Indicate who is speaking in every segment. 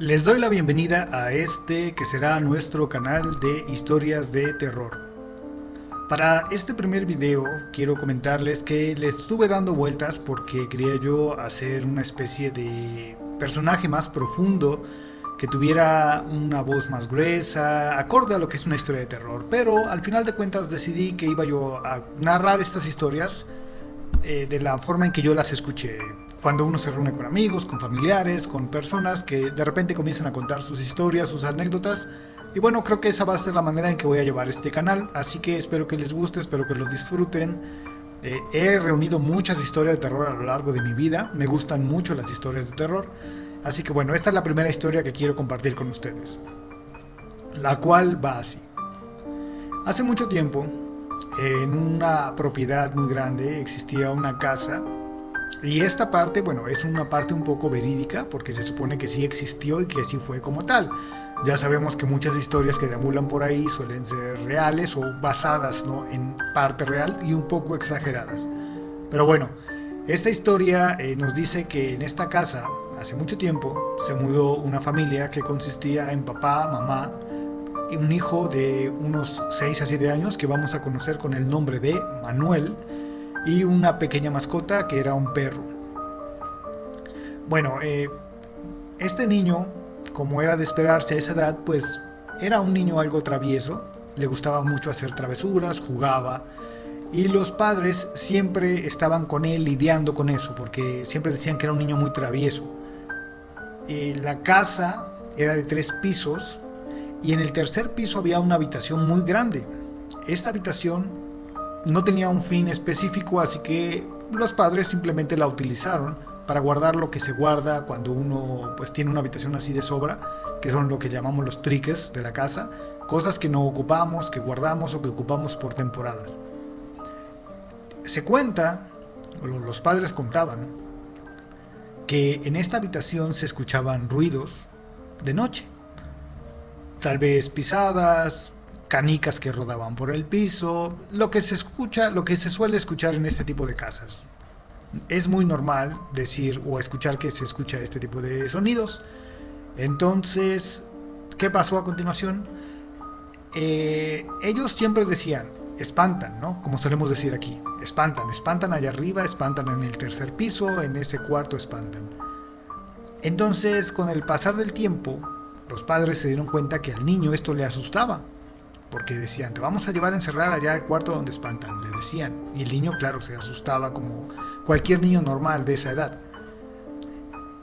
Speaker 1: Les doy la bienvenida a este que será nuestro canal de historias de terror. Para este primer video quiero comentarles que le estuve dando vueltas porque quería yo hacer una especie de personaje más profundo que tuviera una voz más gruesa, acorde a lo que es una historia de terror. Pero al final de cuentas decidí que iba yo a narrar estas historias de la forma en que yo las escuché. Cuando uno se reúne con amigos, con familiares, con personas que de repente comienzan a contar sus historias, sus anécdotas. Y bueno, creo que esa va a ser la manera en que voy a llevar este canal. Así que espero que les guste, espero que lo disfruten. He reunido muchas historias de terror a lo largo de mi vida. Me gustan mucho las historias de terror. Así que bueno, esta es la primera historia que quiero compartir con ustedes. La cual va así. Hace mucho tiempo, en una propiedad muy grande, existía una casa. Y esta parte, bueno, es una parte un poco verídica porque se supone que sí existió y que sí fue como tal. Ya sabemos que muchas historias que deambulan por ahí suelen ser reales o basadas, ¿no?, en parte real y un poco exageradas. Pero bueno, esta historia nos dice que en esta casa, hace mucho tiempo, se mudó una familia que consistía en papá, mamá y un hijo de unos 6 a 7 años que vamos a conocer con el nombre de Manuel, y una pequeña mascota que era un perro. Bueno, este niño, como era de esperarse a esa edad, pues era un niño algo travieso, le gustaba mucho hacer travesuras, jugaba, y los padres siempre estaban con él lidiando con eso, porque siempre decían que era un niño muy travieso. La casa era de 3 pisos, y en el tercer piso había una habitación muy grande. Esta habitación no tenía un fin específico, así que los padres simplemente la utilizaron para guardar lo que se guarda cuando uno pues tiene una habitación así de sobra, que son lo que llamamos los triques de la casa, cosas que no ocupamos, que guardamos o que ocupamos por temporadas. Se cuenta, los padres contaban, que en esta habitación se escuchaban ruidos de noche, tal vez pisadas, canicas que rodaban por el piso, lo que se escucha, lo que se suele escuchar en este tipo de casas. Es muy normal decir o escuchar que se escucha este tipo de sonidos. Entonces, ¿qué pasó a continuación? Ellos siempre decían, espantan, ¿no? Como solemos decir aquí, espantan allá arriba, espantan en el tercer piso, en ese cuarto espantan. Entonces, con el pasar del tiempo, los padres se dieron cuenta que al niño esto le asustaba, porque decían, te vamos a llevar a encerrar allá al cuarto donde espantan, le decían. Y el niño, claro, se asustaba como cualquier niño normal de esa edad.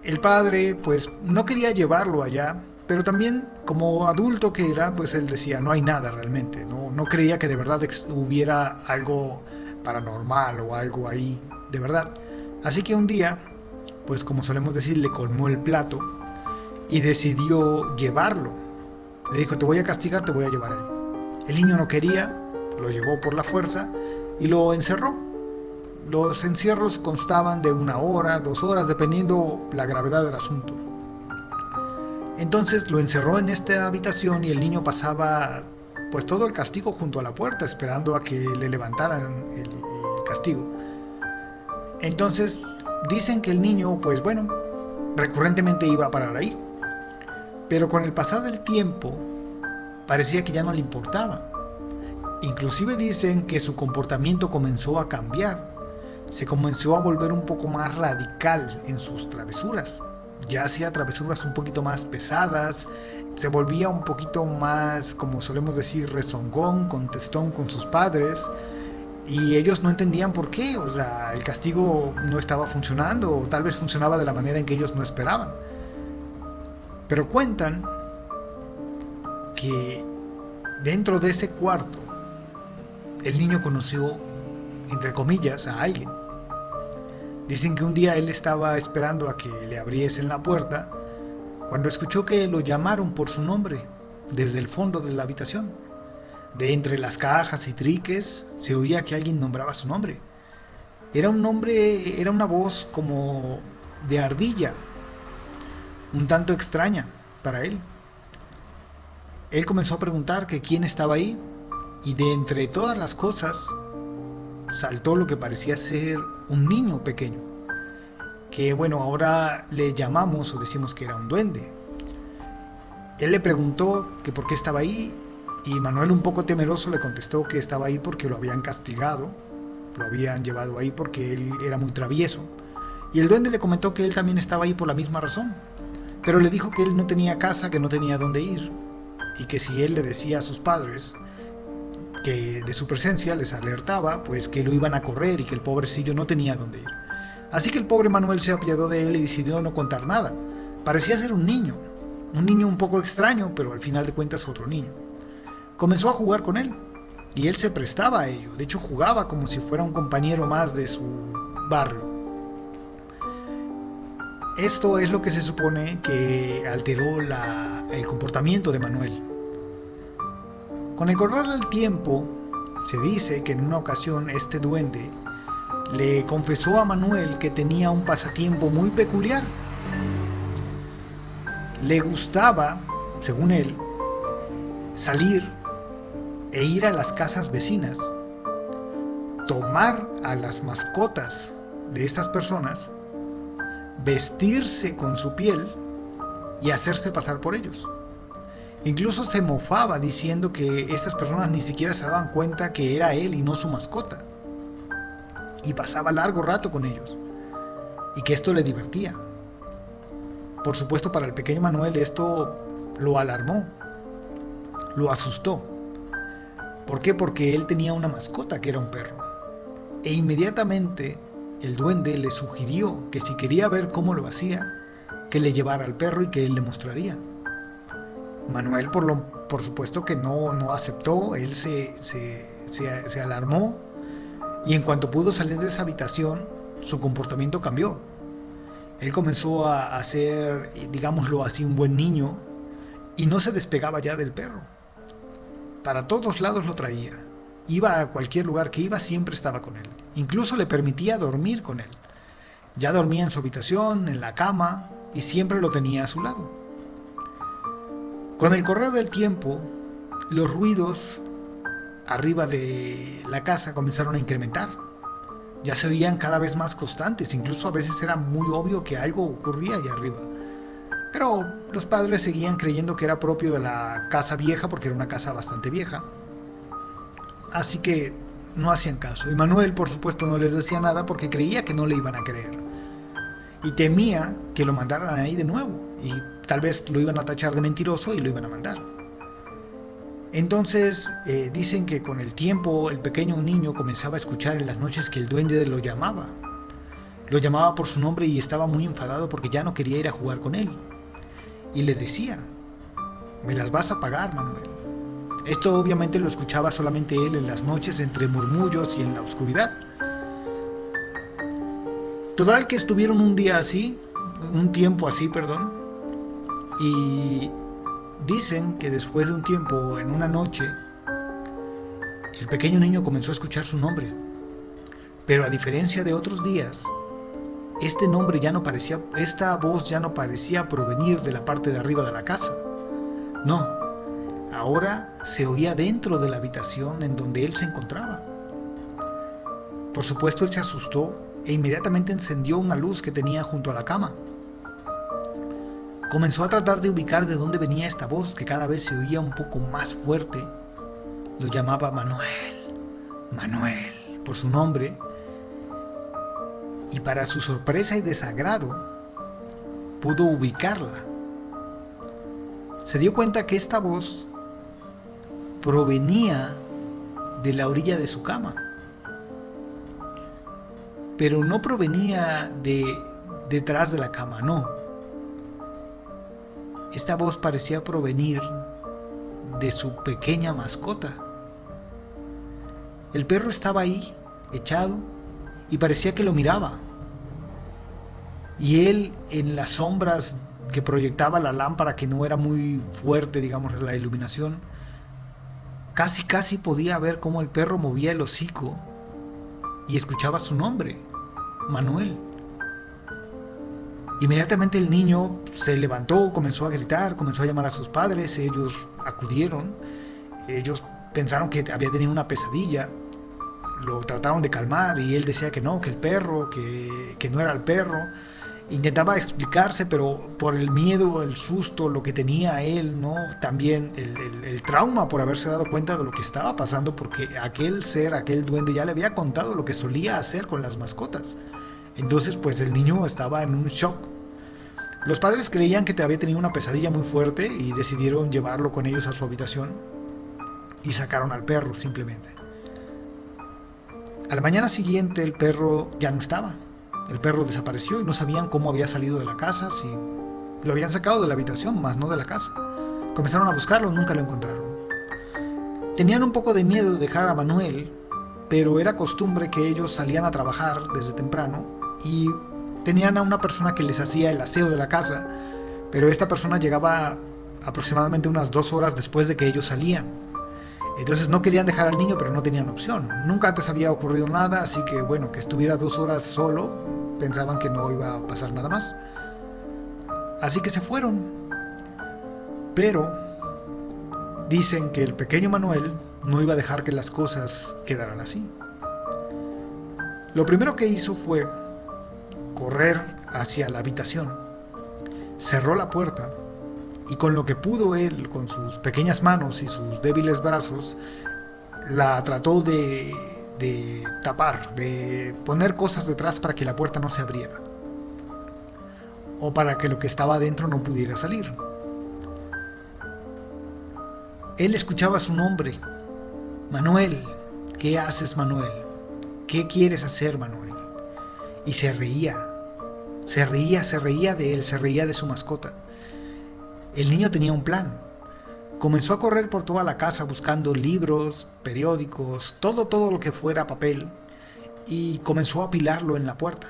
Speaker 1: El padre, pues, no quería llevarlo allá, pero también, como adulto que era, pues él decía, no hay nada realmente. No creía que de verdad hubiera algo paranormal o algo ahí, de verdad. Así que un día, pues como solemos decir, le colmó el plato y decidió llevarlo. Le dijo, te voy a castigar, te voy a llevar a él. El niño no quería, lo llevó por la fuerza y lo encerró. Los encierros constaban de 1 hora, 2 horas, dependiendo la gravedad del asunto. Entonces lo encerró en esta habitación y el niño pasaba pues todo el castigo junto a la puerta, esperando a que le levantaran el castigo. Entonces dicen que el niño, pues bueno, recurrentemente iba a parar ahí. Pero con el pasar del tiempo parecía que ya no le importaba. Inclusive dicen que su comportamiento comenzó a cambiar. Se comenzó a volver un poco más radical en sus travesuras. Ya hacía travesuras un poquito más pesadas, se volvía un poquito más, como solemos decir, rezongón, contestón con sus padres. Y ellos no entendían por qué, o sea, el castigo no estaba funcionando, o tal vez funcionaba de la manera en que ellos no esperaban. Pero cuentan que dentro de ese cuarto el niño conoció, entre comillas, a alguien. Dicen que un día él estaba esperando a que le abriesen la puerta cuando escuchó que lo llamaron por su nombre desde el fondo de la habitación. De entre las cajas y triques se oía que alguien nombraba su nombre. Era un nombre, era una voz como de ardilla, un tanto extraña para él. Él comenzó a preguntar que quién estaba ahí, y de entre todas las cosas saltó lo que parecía ser un niño pequeño, que bueno, ahora le llamamos o decimos que era un duende. Él le preguntó que por qué estaba ahí y Manuel, un poco temeroso, le contestó que estaba ahí porque lo habían castigado, lo habían llevado ahí porque él era muy travieso. Y el duende le comentó que él también estaba ahí por la misma razón, pero le dijo que él no tenía casa, que no tenía dónde ir, y que si él le decía a sus padres que de su presencia les alertaba, pues que lo iban a correr y que el pobrecillo no tenía dónde ir. Así que el pobre Manuel se apiadó de él y decidió no contar nada. Parecía ser un niño un poco extraño, pero al final de cuentas otro niño. Comenzó a jugar con él, y él se prestaba a ello. De hecho, jugaba como si fuera un compañero más de su barrio. Esto es lo que se supone que alteró el comportamiento de Manuel. Con el correr del tiempo, se dice que en una ocasión este duende le confesó a Manuel que tenía un pasatiempo muy peculiar. Le gustaba, según él, salir e ir a las casas vecinas, tomar a las mascotas de estas personas, vestirse con su piel y hacerse pasar por ellos. Incluso se mofaba diciendo que estas personas ni siquiera se daban cuenta que era él y no su mascota. Y pasaba largo rato con ellos. Y que esto le divertía. Por supuesto, para el pequeño Manuel esto lo alarmó, lo asustó. ¿Por qué? Porque él tenía una mascota que era un perro. E inmediatamente el duende le sugirió que si quería ver cómo lo hacía, que le llevara al perro y que él le mostraría. Manuel, por supuesto que no aceptó. Él se alarmó, y en cuanto pudo salir de esa habitación, su comportamiento cambió. Él comenzó a ser, digámoslo así, un buen niño, y no se despegaba ya del perro. Para todos lados lo traía. Iba a cualquier lugar que iba, siempre estaba con él. Incluso le permitía dormir con él. Ya dormía en su habitación, en la cama, y siempre lo tenía a su lado. Con el correr del tiempo, los ruidos arriba de la casa comenzaron a incrementar. Ya se oían cada vez más constantes, incluso a veces era muy obvio que algo ocurría allá arriba. Pero los padres seguían creyendo que era propio de la casa vieja, porque era una casa bastante vieja. Así que no hacían caso. Y Manuel, por supuesto, no les decía nada porque creía que no le iban a creer. Y temía que lo mandaran ahí de nuevo. Y tal vez lo iban a tachar de mentiroso y lo iban a mandar. Entonces dicen que con el tiempo el pequeño niño comenzaba a escuchar en las noches que el duende lo llamaba. Lo llamaba por su nombre y estaba muy enfadado porque ya no quería ir a jugar con él. Y le decía: me las vas a pagar, Manuel. Esto obviamente lo escuchaba solamente él en las noches, entre murmullos y en la oscuridad. Total que estuvieron un tiempo así, y dicen que después de un tiempo, en una noche, el pequeño niño comenzó a escuchar su nombre. Pero a diferencia de otros días, esta voz ya no parecía provenir de la parte de arriba de la casa. No, ahora se oía dentro de la habitación en donde él se encontraba. Por supuesto, él se asustó e inmediatamente encendió una luz que tenía junto a la cama. Comenzó a tratar de ubicar de dónde venía esta voz, que cada vez se oía un poco más fuerte. Lo llamaba Manuel, por su nombre. Y para su sorpresa y desagrado, pudo ubicarla. Se dio cuenta que esta voz provenía de la orilla de su cama. Pero no provenía de detrás de la cama, no. Esta voz parecía provenir de su pequeña mascota. El perro estaba ahí, echado, y parecía que lo miraba. Y él, en las sombras que proyectaba la lámpara, que no era muy fuerte, digamos, la iluminación, casi podía ver cómo el perro movía el hocico y escuchaba su nombre: Manuel. Inmediatamente el niño se levantó, comenzó a gritar, comenzó a llamar a sus padres. Ellos acudieron. Ellos pensaron que había tenido una pesadilla. Lo trataron de calmar y él decía que no, que el perro, que no era el perro. Intentaba explicarse, pero por el miedo, el susto, lo que tenía él, ¿no? También el trauma por haberse dado cuenta de lo que estaba pasando, porque aquel ser, aquel duende ya le había contado lo que solía hacer con las mascotas. Entonces, pues el niño estaba en un shock. Los padres creían que te había tenido una pesadilla muy fuerte y decidieron llevarlo con ellos a su habitación y sacaron al perro simplemente. A la mañana siguiente el perro ya no estaba. El perro desapareció y no sabían cómo había salido de la casa, si lo habían sacado de la habitación, más no de la casa. Comenzaron a buscarlo, nunca lo encontraron. Tenían un poco de miedo de dejar a Manuel, pero era costumbre que ellos salían a trabajar desde temprano y tenían a una persona que les hacía el aseo de la casa, pero esta persona llegaba aproximadamente unas 2 horas después de que ellos salían. Entonces no querían dejar al niño, pero no tenían opción. Nunca antes había ocurrido nada, así que bueno, que estuviera 2 horas solo, pensaban que no iba a pasar nada más. Así que se fueron. Pero dicen que el pequeño Manuel no iba a dejar que las cosas quedaran así. Lo primero que hizo fue correr hacia la habitación, cerró la puerta y con lo que pudo él, con sus pequeñas manos y sus débiles brazos, la trató de tapar, de poner cosas detrás para que la puerta no se abriera o para que lo que estaba adentro no pudiera salir. Él escuchaba su nombre: Manuel, ¿qué haces, Manuel? ¿Qué quieres hacer, Manuel? Y se reía de él, se reía de su mascota. El niño tenía un plan. Comenzó a correr por toda la casa buscando libros, periódicos, todo lo que fuera papel, y comenzó a apilarlo en la puerta.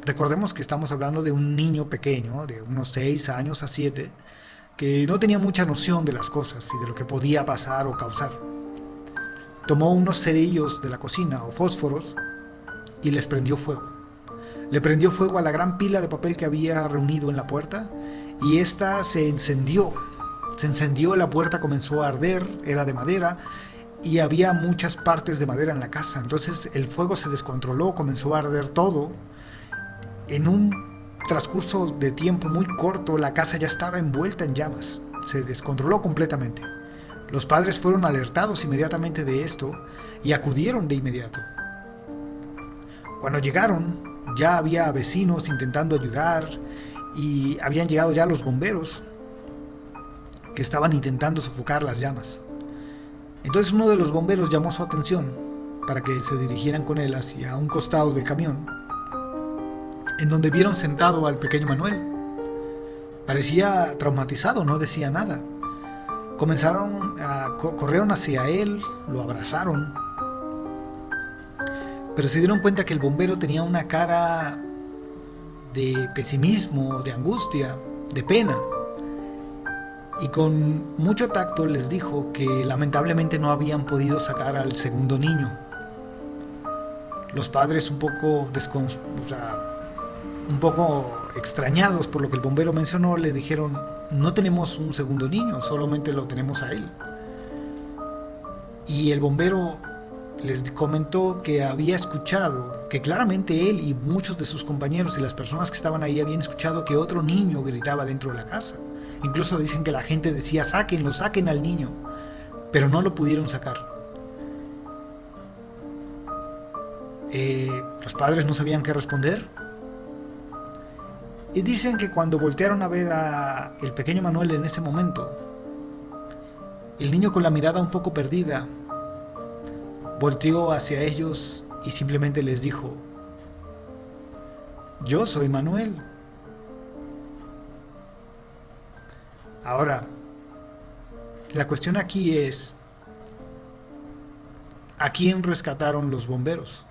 Speaker 1: Recordemos que estamos hablando de un niño pequeño, de unos 6 años a 7, que no tenía mucha noción de las cosas y de lo que podía pasar o causar. Tomó unos cerillos de la cocina o fósforos y les prendió fuego. Le prendió fuego a la gran pila de papel que había reunido en la puerta y esta se encendió. Se encendió, la puerta comenzó a arder, era de madera y había muchas partes de madera en la casa. Entonces el fuego se descontroló, comenzó a arder todo. En un transcurso de tiempo muy corto, la casa ya estaba envuelta en llamas. Se descontroló completamente. Los padres fueron alertados inmediatamente de esto y acudieron de inmediato. Cuando llegaron, ya había vecinos intentando ayudar y habían llegado ya los bomberos que estaban intentando sofocar las llamas. Entonces uno de los bomberos llamó su atención para que se dirigieran con él hacia un costado del camión, en donde vieron sentado al pequeño Manuel. Parecía traumatizado, no decía nada. Corrieron hacia él, lo abrazaron, pero se dieron cuenta que el bombero tenía una cara de pesimismo, de angustia, de pena. Y con mucho tacto les dijo que lamentablemente no habían podido sacar al segundo niño. Los padres un poco extrañados por lo que el bombero mencionó, le dijeron: no tenemos un segundo niño, solamente lo tenemos a él. Y el bombero les comentó que había escuchado, que claramente él y muchos de sus compañeros y las personas que estaban ahí habían escuchado que otro niño gritaba dentro de la casa. Incluso dicen que la gente decía: sáquenlo, saquen al niño, pero no lo pudieron sacar. Los padres no sabían qué responder. Y dicen que cuando voltearon a ver a el pequeño Manuel en ese momento, el niño con la mirada un poco perdida volteó hacia ellos y simplemente les dijo: yo soy Manuel. Ahora, la cuestión aquí es: ¿a quién rescataron los bomberos?